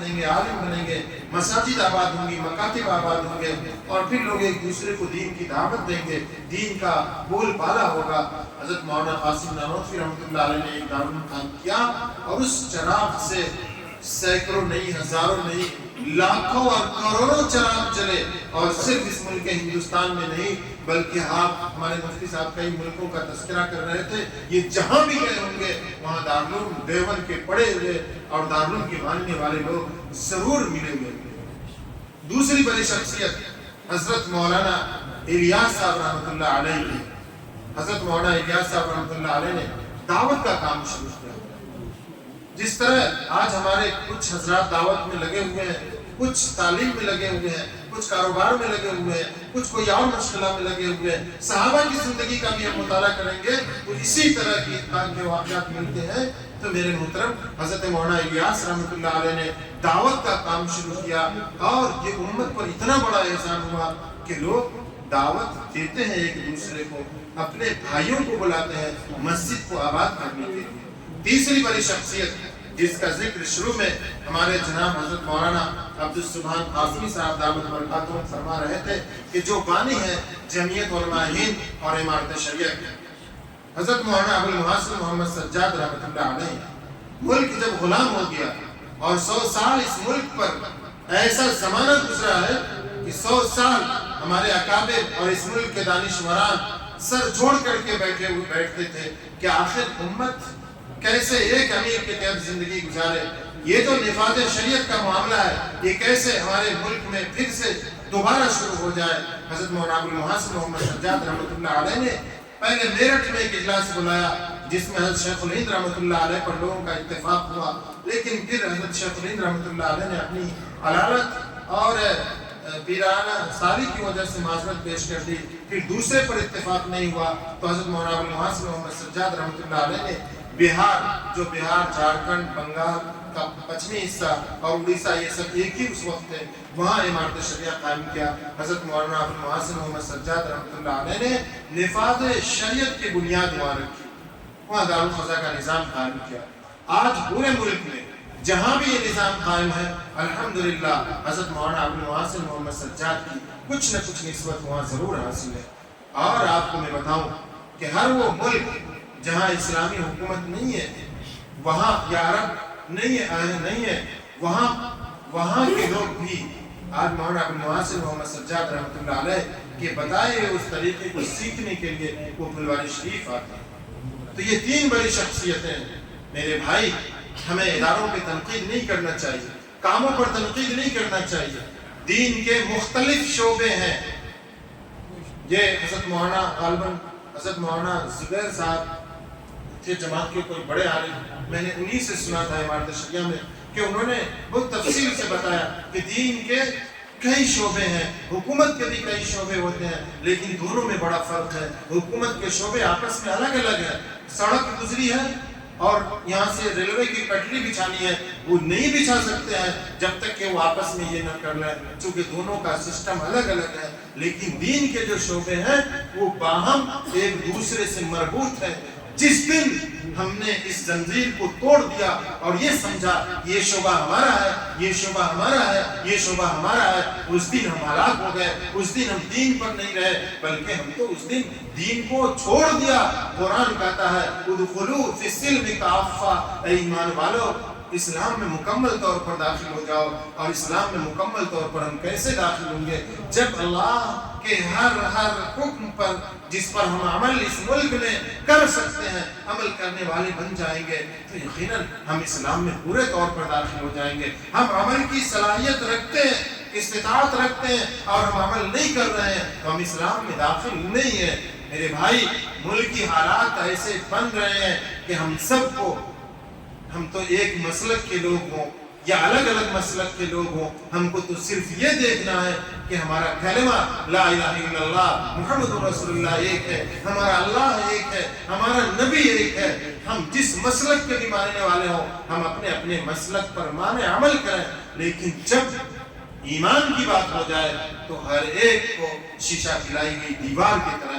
بنیں گے، عالم بنیں گے، مساجد آباد ہوں گی، مکاتب آباد ہوں گے، اور پھر لوگ ایک دوسرے کو دین کی دعوت دیں گے، دین کا بول بالا ہوگا۔ حضرت مولانا قاسم نانوتوی رحمۃ اللہ علیہ نے ایک دارالعلوم قائم کیا، اور اس چراغ سے سینکڑوں نہیں، ہزاروں نہیں، لاکھوں اور کروڑوں چراغ جلے، اور صرف اس ملک ہندوستان میں نہیں بلکہ آپ ہمارے مفتی صاحب کئی ملکوں کا تذکرہ کر رہے تھے، یہ جہاں بھی گئے ہوں گے وہاں دارالعلوم دیوبند کے پڑھے ہوئے اور دارالعلوم کے ماننے والے لوگ ضرور ملے ہوئے ہیں۔ دوسری بڑی شخصیت حضرت مولانا الیاس صاحب رحمۃ اللہ علیہ، حضرت مولانا الیاس صاحب رحمۃ اللہ علیہ نے دعوت کا کام شروع کیا۔ جس طرح آج ہمارے کچھ حضرات دعوت میں لگے ہوئے ہیں، کچھ تعلیم میں لگے ہوئے ہیں، کچھ کاروبار میں لگے ہوئے ہیں، کچھ کوئی اور مشغلہ میں لگے ہوئے ہیں، صحابہ کی زندگی کا بھی ہم مطالعہ کریں گے تو اسی طرح کے واقعات ملتے ہیں۔ تو میرے محترم حضرت مولانا الیاس رحمۃ اللہ علیہ نے دعوت کا کام شروع کیا، اور یہ امت پر اتنا بڑا احسان ہوا کہ لوگ دعوت دیتے ہیں ایک دوسرے کو، اپنے بھائیوں کو بلاتے ہیں مسجد کو آباد کرنے کے لیے۔ تیسری بڑی شخصیت جس کا ذکر شروع میں ہمارے جناب حضرت مولانا عبدالسبحان قاسمی صاحب دامت برکاتہ فرما رہے تھے کہ جو بانی ہے جمعیت علماء ہند اور امارت شریعت کے، حضرت مولانا ابو المحاسن محمد سجاد رحمۃ اللہ علیہ، ملک جب غلام ہو گیا اور 100 سال اس ملک پر ایسا زمانہ گزرا ہے کہ 100 سال ہمارے اکابر اور اس ملک کے دانشوران سر جوڑ کر کے بیٹھتے تھے کہ آخر امت کیسے ایک امیر کے تحت زندگی گزارے، یہ جو نفاذ شریعت کا معاملہ ہے یہ کیسے ہمارے ملک میں پھر سے دوبارہ شروع ہو جائے۔ حضرت مولانا ابو المحاسن محمد سجاد رحمۃ اللہ علیہ نے پہلے میرٹھ میں ایک اجلاس بلایا جس میں حضرت شیخ الہند رحمۃ اللہ علیہ پر لوگوں کا اتفاق ہوا، لیکن پھر حضرت شیخ الہند رحمۃ اللہ علیہ نے اپنی علالت اور پیرانہ سالی کی وجہ سے معذرت پیش کر دی، پھر دوسرے پر اتفاق نہیں ہوا تو حضرت مولانا ابو المحاسن محمد سجاد رحمۃ اللہ علیہ نے بہار، جو بہار، جھارکھنڈ، بنگال کا پچھمی حصہ اور اڑیسہ یہ سب ایک ہی اس وقت ہے، وہاں امارت شریعہ قائم کیا۔ حضرت مولانا ابو المحاسن محمد سجاد رحمۃ اللہ علیہ نے نفاذ شریعت کی بنیاد وہاں رکھی، وہاں دارالخضا کا نظام قائم کیا۔ آج پورے ملک میں جہاں بھی یہ نظام قائم ہے الحمدللہ حضرت مولانا ابو المحاسن محمد سجاد کی کچھ نہ کچھ نسبت وہاں ضرور حاصل ہے۔ اور آپ کو میں بتاؤں کہ ہر وہ ملک جہاں اسلامی حکومت نہیں ہے، وہاں یا عرب نہیں ہے، وہاں کے لوگ بھی آج مولانا ابو المحاسن محمد سجاد رحمۃ اللہ علیہ کے بتائے اس طریقے کو سیکھنے کے لیے وہ پھلواری شریف آتے ہیں۔ تو یہ تین بڑی شخصیتیں میرے بھائی، ہمیں اداروں پہ تنقید نہیں کرنا چاہیے، کاموں پر تنقید نہیں کرنا چاہیے، دین کے مختلف شعبے ہیں۔ یہ حضرت مولانا غالباً حضرت مولانا زبیر صاحب تھے جماعت کے کوئی بڑے عالم، میں نے انہی سے سنا تھا امارت شریعہ میں کہ انہوں نے بہت تفصیل سے بتایا کہ دین کے کئی شعبے ہیں، حکومت کے بھی کئی شعبے ہوتے ہیں، لیکن دونوں میں بڑا فرق ہے۔ حکومت کے شعبے آپس میں الگ الگ ہیں، سڑک گزری ہے اور یہاں سے ریلوے کی پٹری بچھانی ہے، وہ نہیں بچھا سکتے ہیں جب تک کہ وہ آپس میں یہ نہ کر لیں، چونکہ دونوں کا سسٹم الگ الگ ہے۔ لیکن دین کے جو شعبے ہیں وہ باہم ایک دوسرے سے مربوط ہیں۔ جس دن ہم نے اس زنجیر کو توڑ دیا اور یہ سمجھا یہ شعبہ ہمارا ہے، یہ شعبہ ہمارا ہے، یہ شعبہ ہمارا ہے، اس دن ہم ہلاک ہو گئے، اس دن ہم دین پر نہیں رہے، بلکہ ہم تو اس دن دین کو چھوڑ دیا۔ قرآن کہتا ہے ادخلوا فی السلم کافہ، اے ایمان والو اسلام میں مکمل طور پر داخل ہو جاؤ۔ اور اسلام میں مکمل طور پر ہم کیسے داخل ہوں گے؟ جب اللہ کے ہر حکم پر جس پر ہم عمل اس ملک میں کر سکتے ہیں عمل کرنے والے بن جائیں گے تو یقیناً ہم اسلام میں پورے طور پر داخل ہو جائیں گے۔ ہم عمل کی صلاحیت رکھتے ہیں، استطاعت رکھتے ہیں اور ہم عمل نہیں کر رہے ہیں تو ہم اسلام میں داخل نہیں ہیں۔ میرے بھائی، ملکی حالات ایسے بن رہے ہیں کہ ہم سب کو، ہم تو ایک مسلک کے لوگ ہوں یا الگ الگ مسلک کے لوگ ہوں، ہم کو تو صرف یہ دیکھنا ہے کہ ہمارا کلمہ لا الہ الا اللہ محمد رسول اللہ ایک ہے، ہمارا اللہ ایک ہے، ہمارا نبی ایک ہے۔ ہم جس مسلک کے بھی ماننے والے ہوں ہم اپنے اپنے مسلک پر مانے عمل کریں، لیکن جب ایمان کی بات ہو جائے تو ہر ایک کو شیشہ کھلائی گئی دیوار کی طرح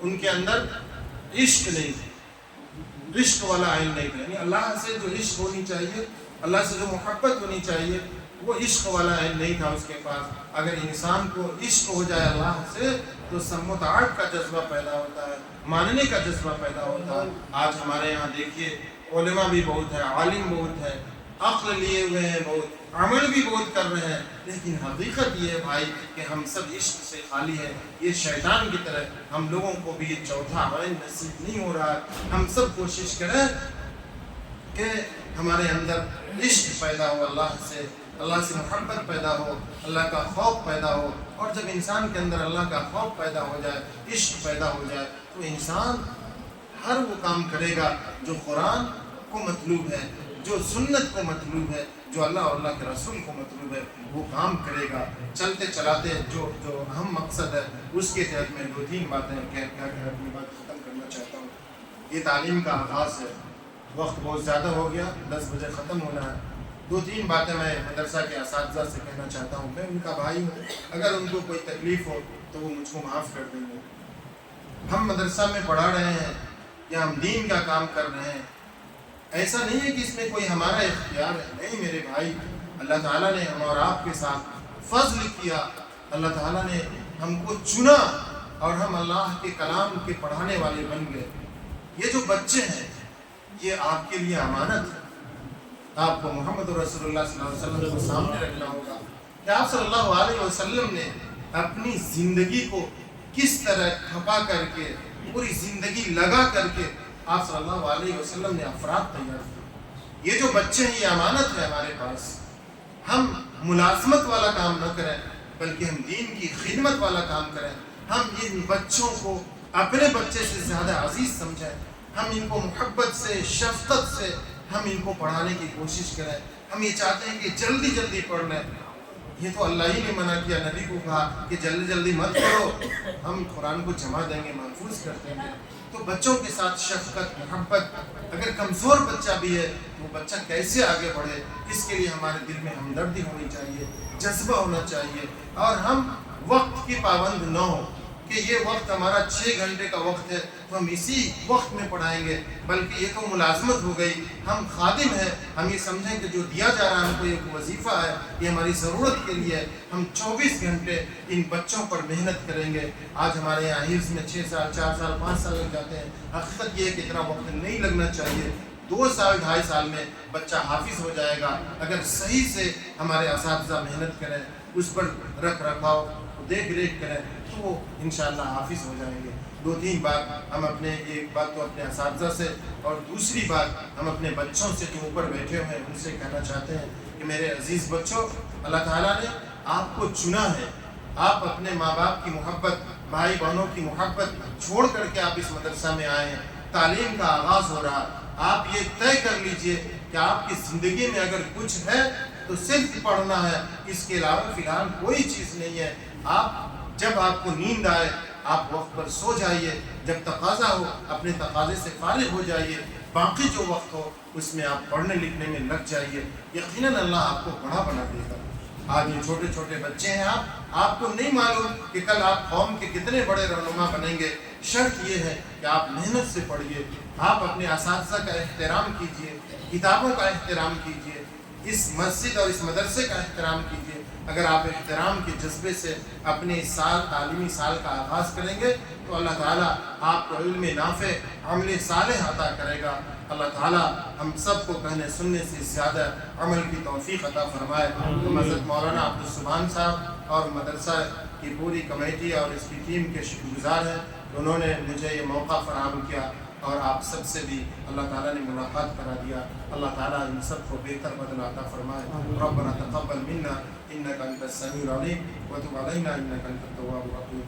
ان کے اندر عشق نہیں تھا، عشق والا عین نہیں تھا. یعنی اللہ سے جو عشق ہونی چاہیے، اللہ سے جو محبت ہونی چاہیے، وہ عشق والا عین نہیں تھا اس کے پاس. اگر انسان کو عشق ہو جائے اللہ سے تو سمطاعت کا جذبہ پیدا ہوتا ہے، ماننے کا جذبہ پیدا ہوتا ہے. آج ہمارے یہاں دیکھیے علماء بھی بہت ہے، عالم بہت ہے، عقل لیے ہوئے ہیں بہت، عمل بھی بہت کر رہے ہیں، لیکن حقیقت یہ ہے بھائی کہ ہم سب عشق سے خالی ہیں. یہ شیطان کی طرح ہم لوگوں کو بھی یہ چوتھا عین نصیب نہیں ہو رہا ہے. ہم سب کوشش کریں کہ ہمارے اندر عشق پیدا ہو اللہ سے، اللہ سے محبت پیدا ہو، اللہ کا خوف پیدا ہو. اور جب انسان کے اندر اللہ کا خوف پیدا ہو جائے، عشق پیدا ہو جائے، تو انسان ہر وہ کام کرے گا جو قرآن کو مطلوب ہے، جو سنت کو مطلوب ہے، جو اللہ اور اللہ کے رسول کو مطلوب ہے، وہ کام کرے گا. چلتے چلاتے جو اہم مقصد ہے اس کے تحت میں 2-3 باتیں کہہ کر اپنی بات ختم کرنا چاہتا ہوں. یہ تعلیم کا آغاز ہے، وقت بہت زیادہ ہو گیا، 10 بجے ختم ہونا ہے. 2-3 باتیں میں مدرسہ کے اساتذہ سے کہنا چاہتا ہوں. میں ان کا بھائی ہوں، اگر ان کو کوئی تکلیف ہو تو وہ مجھ کو معاف کر دیں گے. ہم مدرسہ میں پڑھا رہے ہیں یا ہم دین کا کام کر رہے ہیں، ایسا نہیں ہے کہ اس میں کوئی ہمارا اختیار ہے. نہیں میرے بھائی، اللہ تعالیٰ نے ہم اور آپ کے ساتھ فضل کیا، اللہ تعالیٰ نے ہم کو چنا اور ہم اللہ کے کلام کے پڑھانے والے بن گئے. یہ جو بچے ہیں یہ آپ کے لیے امانت ہے. آپ کو محمد رسول اللہ صلی اللہ علیہ وسلم کو سامنے رکھنا ہوگا کہ آپ صلی اللہ علیہ وسلم نے اپنی زندگی کو کس طرح کھپا کر کے، پوری زندگی لگا کر کے آپ صلی اللہ علیہ وسلم نے افراد تیار کیے. یہ جو بچے ہیں یہ امانت ہے ہمارے پاس. ہم ملازمت والا کام نہ کریں بلکہ ہم دین کی خدمت والا کام کریں. ہم ان بچوں کو اپنے بچے سے زیادہ عزیز سمجھیں. ہم ان کو محبت سے، شفقت سے ہم ان کو پڑھانے کی کوشش کریں. ہم یہ چاہتے ہیں کہ جلدی جلدی پڑھ لیں. یہ تو اللہ ہی نے منع کیا، نبی کو کہا کہ جلدی جلدی مت پڑھو، ہم قرآن کو جمع دیں گے، محفوظ کر دیں گے. تو بچوں کے ساتھ شفقت، محبت. اگر کمزور بچہ بھی ہے تو وہ بچہ کیسے آگے بڑھے، اس کے لیے ہمارے دل میں ہمدردی ہونی چاہیے، جذبہ ہونا چاہیے. اور ہم وقت کی پابند نہ ہو کہ یہ وقت ہمارا 6 گھنٹے کا وقت ہے تو ہم اسی وقت میں پڑھائیں گے، بلکہ یہ تو ملازمت ہو گئی. ہم خادم ہیں، ہم یہ سمجھیں کہ جو دیا جا رہا ہے ہم کو ایک وظیفہ ہے، یہ ہماری ضرورت کے لیے ہے. ہم 24 گھنٹے ان بچوں پر محنت کریں گے. آج ہمارے یہاں حفظ میں 6 سال، 4 سال، 5 سال لگ جاتے ہیں. حقیقت یہ ہے کہ اتنا وقت نہیں لگنا چاہیے. 2 سال 2.5 سال میں بچہ حافظ ہو جائے گا اگر صحیح سے ہمارے اساتذہ محنت کریں، اس پر رکھ رکھاؤ، دیکھ ریکھ کریں تو وہ انشاءاللہ حافظ ہو جائیں گے. 2-3 بات ہم اپنے، ایک بات تو اپنے اساتذہ سے اور دوسری بات ہم اپنے بچوں سے جو اوپر بیٹھے ہوئے ہیں ان سے کہنا چاہتے ہیں کہ میرے عزیز بچوں، اللہ تعالیٰ نے آپ کو چنا ہے. آپ اپنے ماں باپ کی محبت، بھائی بہنوں کی محبت چھوڑ کر کے آپ اس مدرسہ میں آئے ہیں. تعلیم کا آغاز ہو رہا. آپ یہ طے کر لیجئے کہ آپ کی زندگی میں اگر کچھ ہے تو صرف پڑھنا ہے، اس کے علاوہ فی الحال کوئی چیز نہیں ہے. جب آپ کو نیند آئے آپ وقت پر سو جائیے، جب تقاضا ہو اپنے تقاضے سے فارغ ہو جائیے، باقی جو وقت ہو اس میں آپ پڑھنے لکھنے میں لگ جائیے. یقیناً اللہ آپ کو بڑا بنا دے گا. آج یہ چھوٹے چھوٹے بچے ہیں، آپ کو نہیں معلوم کہ کل آپ قوم کے کتنے بڑے رہنما بنیں گے. شرط یہ ہے کہ آپ محنت سے پڑھیے، آپ اپنے اساتذہ کا احترام کیجیے، کتابوں کا احترام کیجیے، اس مسجد اور اس مدرسے کا احترام کیجیے. اگر آپ احترام کے جذبے سے اپنے اس سال، تعلیمی سال کا آغاز کریں گے تو اللہ تعالیٰ آپ کو علم نافع، عمل صالح عطا کرے گا. اللہ تعالیٰ ہم سب کو کہنے سننے سے زیادہ عمل کی توفیق عطا فرمائے. حضرت مولانا عبدالسبحان صاحب اور مدرسہ کی پوری کمیٹی اور اس کی ٹیم کے شکر گزار ہیں کہ انہوں نے مجھے یہ موقع فراہم کیا اور آپ سب سے بھی اللہ تعالیٰ نے ملاقات کرا دیا. اللہ تعالیٰ ان سب کو بہتر بدل عطا فرمائے. ربنا تقبل منا انك انت السميع العليم وتب علينا انك انت التواب الرحيم.